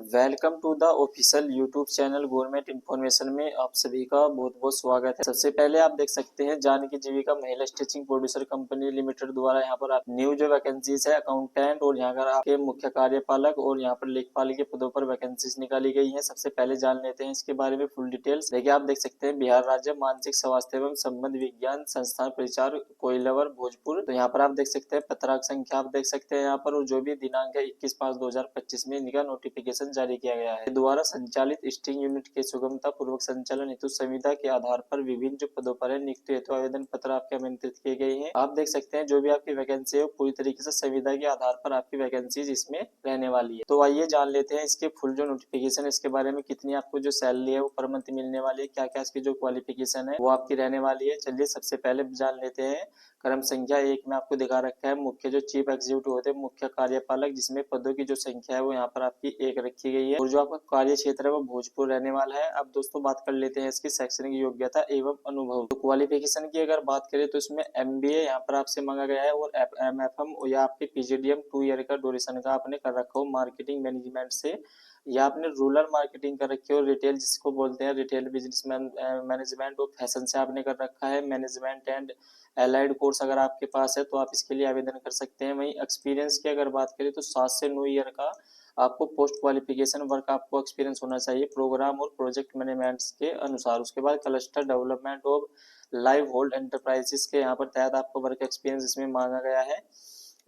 Welcome to the official YouTube channel government information में आप सभी का बहुत बहुत स्वागत है। सबसे पहले आप देख सकते हैं जानकी जीविका महिला स्टिचिंग प्रोड्यूसर कंपनी लिमिटेड द्वारा यहाँ पर आप न्यू जो वैकेंसीज है अकाउंटेंट और यहाँ पर आपके मुख्य कार्यपालक और यहाँ पर लेखपाल के पदों पर वैकेंसीज निकाली गई है। सबसे पहले जान लेते हैं इसके बारे में फुल डिटेल्स। देखिए आप देख सकते हैं बिहार राज्य मानसिक स्वास्थ्य एवं संबंध विज्ञान संस्थान परिचार कोइलवर भोजपुर। तो यहाँ पर आप देख सकते हैं पत्रांक संख्या आप देख सकते हैं यहाँ पर, और जो भी दिनांक है 21/5/2025 में इनका नोटिफिकेशन जारी किया गया है। द्वारा संचालित स्टिंग यूनिट के सुगमता पूर्वक संचालन हेतु संविदा के आधार पर विभिन्न जो पदों पर है नियुक्ति हेतु आवेदन पत्र आपके आमंत्रित किए गए हैं। आप देख सकते हैं जो भी आपकी वैकेंसी है पूरी तरीके से संविदा के आधार पर आपकी वैकेंसीज इसमें रहने वाली है। तो आइए जान लेते हैं इसके फुल जो नोटिफिकेशन है इसके बारे में, कितनी आपको जो सैलरी है वो पर मंथ मिलने वाली है, क्या क्या इसकी जो क्वालिफिकेशन है वो आपकी रहने वाली है। चलिए सबसे पहले जान लेते हैं। क्रम संख्या 1 में आपको दिखा रखा है मुख्य जो चीफ एग्जीक्यूटिव होते हैं मुख्य कार्यपालक, जिसमें पदों की जो संख्या है वो यहाँ पर आपकी 1 रखी गई है और जो आपका कार्य क्षेत्र है वो भोजपुर रहने वाला है। अब दोस्तों बात कर लेते हैं इसकी शैक्षणिक योग्यता एवं अनुभव। तो क्वालिफिकेशन की अगर बात करें तो इसमें MBA यहाँ पर आपसे मांगा गया है और MFM या आपके PGDM 2 ईयर का ड्यूरेशन का आपने कर रखा हो मार्केटिंग मैनेजमेंट से, या आपने रूरल मार्केटिंग कर रखी हो, रिटेल जिसको बोलते हैं रिटेल बिजनेस मैनेजमेंट और फैशन से आपने कर रखा है, मैनेजमेंट एंड एलाइड कोर्स अगर आपके पास है तो आप इसके लिए आवेदन कर सकते हैं। वहीं एक्सपीरियंस की अगर बात करें तो 7 से 9 ईयर का आपको पोस्ट क्वालिफिकेशन वर्क आपको एक्सपीरियंस होना चाहिए प्रोग्राम और प्रोजेक्ट मैनेजमेंट के अनुसार। उसके बाद cluster development of live hold enterprises के यहाँ पर तहत आपको वर्क एक्सपीरियंस इसमें मांगा गया है।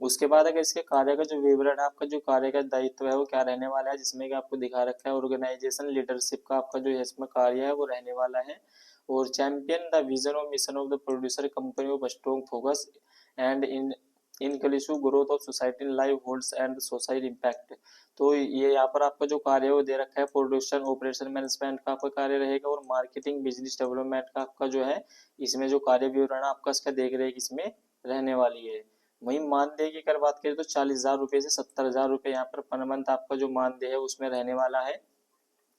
उसके बाद अगर इसके कार्य का जो विवरण है आपका जो कार्य का दायित्व है वो क्या रहने वाला है, जिसमें कि आपको दिखा रखा है ऑर्गेनाइजेशन लीडरशिप का आपका जो इसमें कार्य है वो रहने वाला है। और चैंपियन द विजन और mission of the producer company of strong focus and in inclusive growth of society live holds and society impact. तो ये यहाँ पर आपका जो कार्य है वो दे रखा है प्रोडक्शन ऑपरेशन मैनेजमेंट का आपका कार्य रहेगा और मार्केटिंग बिजनेस डेवलपमेंट का आपका जो है इसमें जो कार्य विवरण आपका इसका देख रहे इसमें रहने वाली है। वहीं मानदेय की अगर बात करें तो 40,000 रुपए से 70,000 रुपए यहाँ पर मंथ आपका जो मानदेय है उसमें रहने वाला है।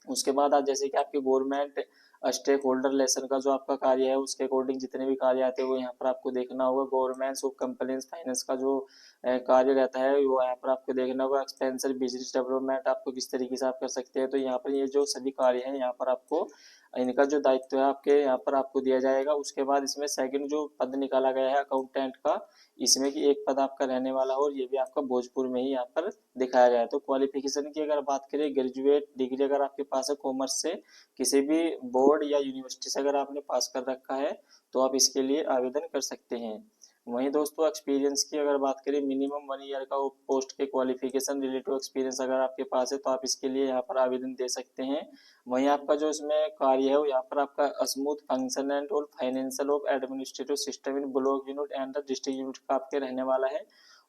उसके बाद आप जैसे कि आपके गवर्नमेंट स्टेक होल्डर रिलेशन का जो आपका कार्य है उसके अकॉर्डिंग जितने भी कार्य आते हैं वो यहाँ पर आपको देखना होगा। गवर्नमेंट ऑफ कंप्लेंस फाइनेंस का जो कार्य रहता है वो यहाँ पर आपको देखना होगा। एक्सपेंसर बिजनेस डेवलपमेंट आपको किस तरीके से आप कर सकते हैं, तो यहाँ पर ये जो सभी कार्य हैं यहाँ पर आपको इनका जो दायित्व है आपके यहाँ पर आपको दिया जाएगा। उसके बाद इसमें सेकंड जो पद निकाला गया है अकाउंटेंट का, इसमें कि एक पद आपका रहने वाला हो और ये भी आपका भोजपुर में ही यहाँ पर दिखाया गया है। तो क्वालिफिकेशन की अगर बात करें ग्रेजुएट डिग्री अगर आपके पास है कॉमर्स से किसी भी बोर्ड या यूनिवर्सिटी से अगर आपने पास कर रखा है तो आप इसके लिए आवेदन कर सकते हैं। वहीं दोस्तों एक्सपीरियंस की अगर बात करें मिनिमम 1 ईयर का पोस्ट के क्वालिफिकेशन रिलेटिव एक्सपीरियंस अगर आपके पास है तो आप इसके लिए यहाँ पर आवेदन दे सकते हैं। वहीं आपका जो इसमें कार्य है वो यहाँ पर आपका स्मूथ फंक्शन एंड और financial of administrative system in block unit and the district unit का आपके रहने वाला है।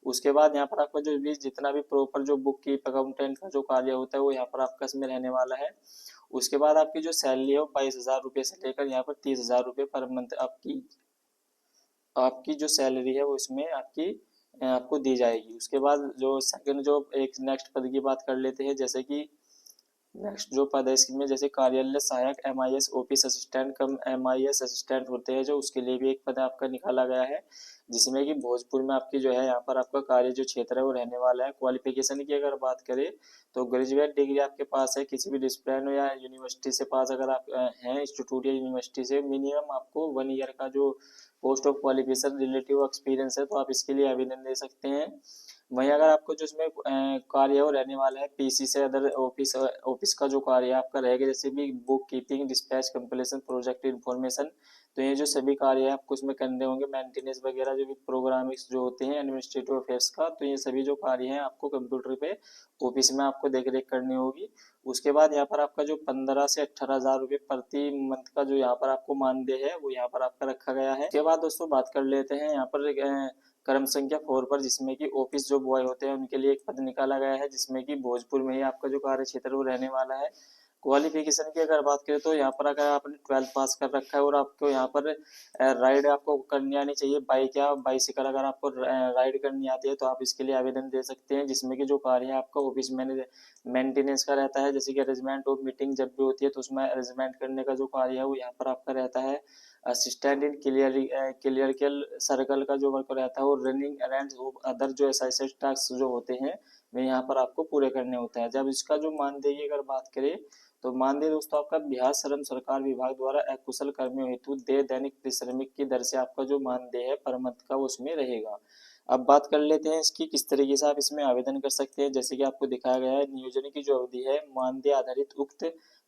उसके बाद यहाँ पर आपका जो भी जितना भी प्रॉपर जो बुक कीप अकाउंटेंट का जो कार्य होता है वो यहाँ पर आपका इसमें रहने वाला है। उसके बाद आपकी जो सैलरी है वो 22,000 रुपये से लेकर यहाँ पर 30,000 रुपये पर मंथ आपकी जो सैलरी है वो इसमें आपको दी जाएगी। उसके बाद जो सेकंड जो एक नेक्स्ट पद की बात कर लेते हैं, जैसे कि नेक्स्ट जो पद है इसमें जैसे कार्यालय सहायक MIS ऑफिस असिस्टेंट कम MIS असिस्टेंट होते हैं जो उसके लिए भी एक पद आपका निकाला गया है, जिसमें कि भोजपुर में आपकी जो है यहाँ पर आपका कार्य जो क्षेत्र है वो रहने वाला है। क्वालिफिकेशन की अगर बात करें तो ग्रेजुएट डिग्री आपके पास है किसी भी डिसिप्लिन या यूनिवर्सिटी से पास अगर आप हैं इंस्टीट्यूट या यूनिवर्सिटी से, मिनिमम आपको 1 ईयर का जो post of qualification relative experience है तो आप इसके लिए आवेदन दे सकते हैं। वहीं अगर आपको जो इसमें कार्य है वो रहने वाला है PC से अदर ऑफिस का जो कार्य है आपका रहेगा, जैसे भी book keeping dispatch completion project information, तो ये जो सभी कार्य है आपको इसमें करने होंगे। मेंटेनेंस वगैरह जो भी प्रोग्रामिंग्स जो होते हैं एडमिनिस्ट्रेटिव अफेयर्स का, तो ये सभी जो कार्य हैं आपको कंप्यूटर पे ऑफिस में आपको देख रेख करनी होगी। उसके बाद यहाँ पर आपका जो 15 से 18,000 रुपये प्रति मंथ का जो यहाँ पर आपको मानदेय है वो यहाँ पर आपका रखा गया है। उसके बाद दोस्तों बात कर लेते हैं यहाँ पर क्रम संख्या 4 पर, जिसमें कि ऑफिस जो बॉय होते हैं उनके लिए एक पद निकाला गया है, जिसमें कि भोजपुर में ही आपका जो कार्य क्षेत्र वो रहने वाला है। क्वालिफिकेशन की अगर बात करें तो यहाँ पर अगर आपने 12th पास कर रखा है और आपको यहाँ पर राइड आपको करनी आनी चाहिए बाइक या बाइसिकल, अगर आपको राइड करनी आती है तो आप इसके लिए आवेदन दे सकते हैं, जिसमें कि जो कार्य है आपका ऑफिस मेंटेनेंस का रहता है, जैसे कि अरेंजमेंट ऑफ मीटिंग जब भी होती है तो उसमें अरेंजमेंट करने का जो कार्य है वो यहाँ पर आपका रहता है। असिस्टेंट इन क्लियरिकल सर्कल का जो वर्क रहता है और रनिंग अरेंज अदर जो एसआईएस टास्क जो होते हैं में यहाँ पर आपको पूरे करने होते हैं। जब इसका जो मानदेय की अगर बात करें तो मानदेय दोस्तों आपका बिहार श्रम सरकार विभाग द्वारा अकुशल कर्मियों हेतु दैनिक श्रमिक की दर से आपका जो मानदेय है पर मंथ का उसमें रहेगा। अब बात कर लेते हैं इसकी किस तरीके से आप इसमें आवेदन कर सकते हैं। जैसे कि आपको दिखाया गया है, नियोजन की जो अवधि है मानदेय आधारित उक्त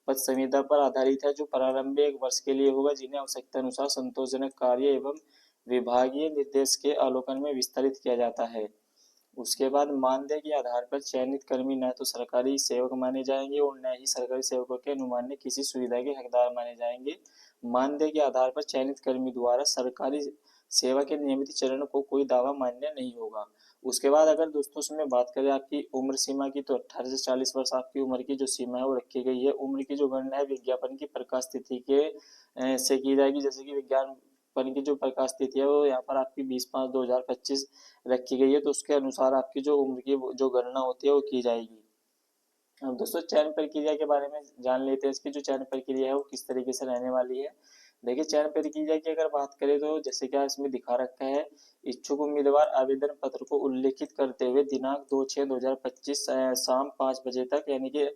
पद संविदा पर आधारित है, जो प्रारंभिक 1 वर्ष के लिए होगा, जिन्हें आवश्यकता अनुसार संतोषजनक कार्य एवं विभागीय निर्देश के अवलोकन में विस्तारित किया जाता है। उसके बाद मानदेय के आधार पर चयनित कर्मी न तो सरकारी सेवक माने जाएंगे और न ही सरकारी सेवकों के अनुमान में किसी सुविधा के हकदार माने जाएंगे। मानदेय के आधार पर चयनित कर्मी द्वारा सरकारी सेवा के नियमित चरण को कोई दावा मान्य नहीं होगा। उसके बाद अगर दोस्तों उसमें बात करें आपकी उम्र सीमा की, तो 18 से 40 वर्ष आपकी उम्र की जो सीमा है वो रखी गई है। उम्र की जो गणना है विज्ञापन की प्रकाश तिथि के से की जाएगी। जैसे कि विज्ञापन की जो प्रकाश तिथि है वो यहाँ पर आपकी 20/5/2025 रखी गई है, तो उसके अनुसार आपकी जो उम्र की जो गणना होती है वो की जाएगी। अब दोस्तों चयन प्रक्रिया के बारे में जान लेते हैं। इसकी जो चयन प्रक्रिया है वो किस तरीके से रहने वाली है। देखिए चयन प्रक्रिया की अगर बात करें तो जैसे क्या इसमें दिखा रखा है, इच्छुक उम्मीदवार आवेदन पत्र को उल्लेखित करते हुए दिनांक 2/6/2025 शाम 5 बजे तक, यानी कि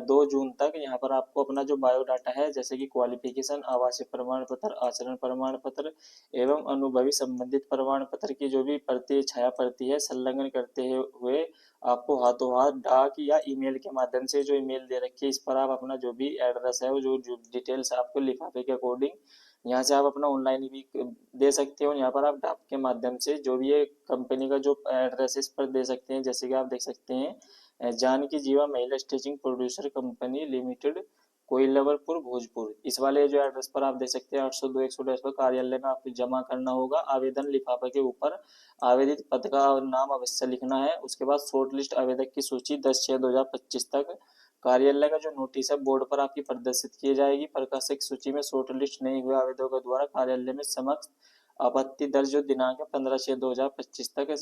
2 जून तक यहाँ पर आपको अपना जो बायोडाटा है, जैसे कि क्वालिफिकेशन, आवासीय प्रमाण पत्र, आचरण प्रमाण पत्र एवं अनुभवी संबंधित प्रमाण पत्र की जो भी प्रति छाया प्रति है संलग्न करते हुए आपको हाथों हाथ डाक या ईमेल के माध्यम से, जो ईमेल दे रखी है इस पर आप अपना जो भी एड्रेस है वो जो डिटेल्स आपको लिफाफे के अकॉर्डिंग यहाँ से आप अपना ऑनलाइन भी दे सकते हो। यहाँ पर आप डाक के माध्यम से जो भी ये कंपनी का जो एड्रेस है इस पर दे सकते हैं। जैसे कि आप देख सकते हैं, Janaki Jeeva Mahila stitching producer company limited, Koilwarpur Bhojpur, इस वाले जो एड्रेस पर आप दे सकते हैं। 802-110 पर कार्यालय में आपको जमा करना होगा। आवेदन लिफाफे के ऊपर आवेदित पद का नाम अवश्य लिखना है। उसके बाद शॉर्ट लिस्ट आवेदक की सूची 10/6/2025 तक कार्यालय का जो नोटिस है बोर्ड पर आपकी प्रदर्शित की जाएगी। प्रकाशक सूची में शॉर्ट लिस्ट नहीं हुए आवेदकों द्वारा कार्यालय में समक्ष आपत्ति दर्ज जो दिनांक 15/6/2025 तक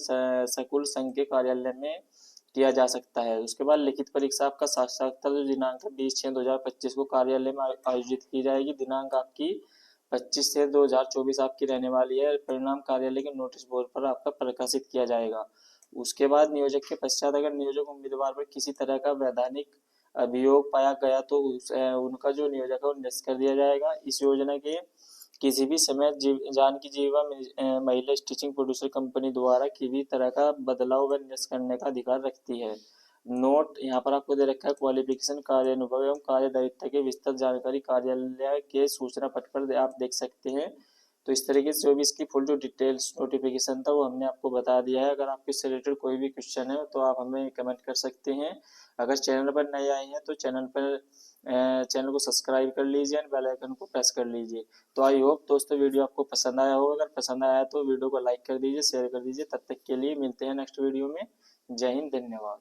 सकुल संघ के कार्यालय में किया जा सकता है। उसके बाद लिखित परीक्षा आपका साक्षात्कार जो दिनांक है 20/6/2025 को कार्यालय में आयोजित की जाएगी। दिनांक आपकी 25/6/2024 आपकी रहने वाली है। परिणाम कार्यालय के नोटिस बोर्ड पर आपका प्रकाशित किया जाएगा। उसके बाद नियोजक के पश्चात अगर नियोजक उम्मीदवार पर किसी तरह का वैधानिक अभियोग पाया गया तो उनका जो नियोजक है वो निरस्त कर दिया जाएगा। इस योजना के किसी भी समय Janaki Jeeva Mahila stitching producer company द्वारा किसी भी तरह का बदलाव व निरस्त करने का अधिकार रखती है। नोट यहाँ पर आपको दे रखा है, क्वालिफिकेशन, कार्य अनुभव एवं कार्य दायित्व की विस्तृत जानकारी कार्यालय के सूचना पट पर आप देख सकते हैं। तो इस तरीके से जो भी इसकी फुल जो डिटेल्स नोटिफिकेशन था वो हमने आपको बता दिया है। अगर आपके इससे रिलेटेड कोई भी क्वेश्चन है तो आप हमें कमेंट कर सकते हैं। अगर चैनल पर नए आए हैं तो चैनल को सब्सक्राइब कर लीजिए और बेल आइकन को प्रेस कर लीजिए। तो आई होप दोस्तों वीडियो आपको पसंद आया होगा। अगर पसंद आया तो वीडियो को लाइक कर दीजिए, शेयर कर दीजिए। तब तक के लिए मिलते हैं नेक्स्ट वीडियो में। जय हिंद, धन्यवाद।